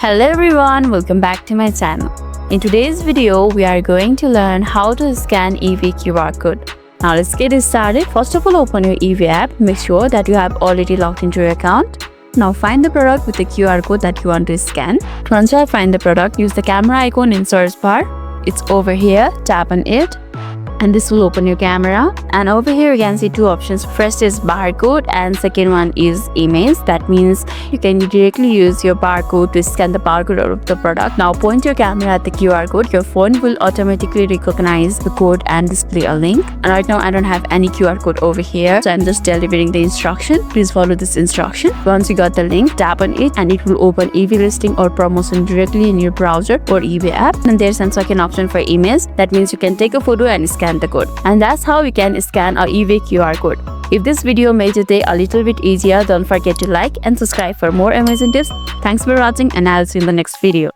Hello everyone, welcome back to my channel. In today's video, we are going to learn how to scan eBay QR code. Now let's get started. First of all, open your eBay app. Make sure that you have already logged into your account. Now find the product with the QR code that you want to scan. Once you find the product, use the camera icon in search bar. It's over here, tap on it. And this will open your camera, and over here you can see two options. First is barcode and second one is image. That means you can directly use your barcode to scan the barcode of the product. Now point your camera at the QR code. Your phone will automatically recognize the code and display a link. And right now I don't have any QR code over here, so I'm just delivering the instruction. Please follow this instruction. Once you got the link, tap on it and it will open eBay listing or promotion directly in your browser or eBay app. And there's a second option for image. That means you can take a photo and scan the code. And that's how we can scan our eBay QR code. If this video made your day a little bit easier, don't forget to like and subscribe for more amazing tips. Thanks for watching, and I'll see you in the next video.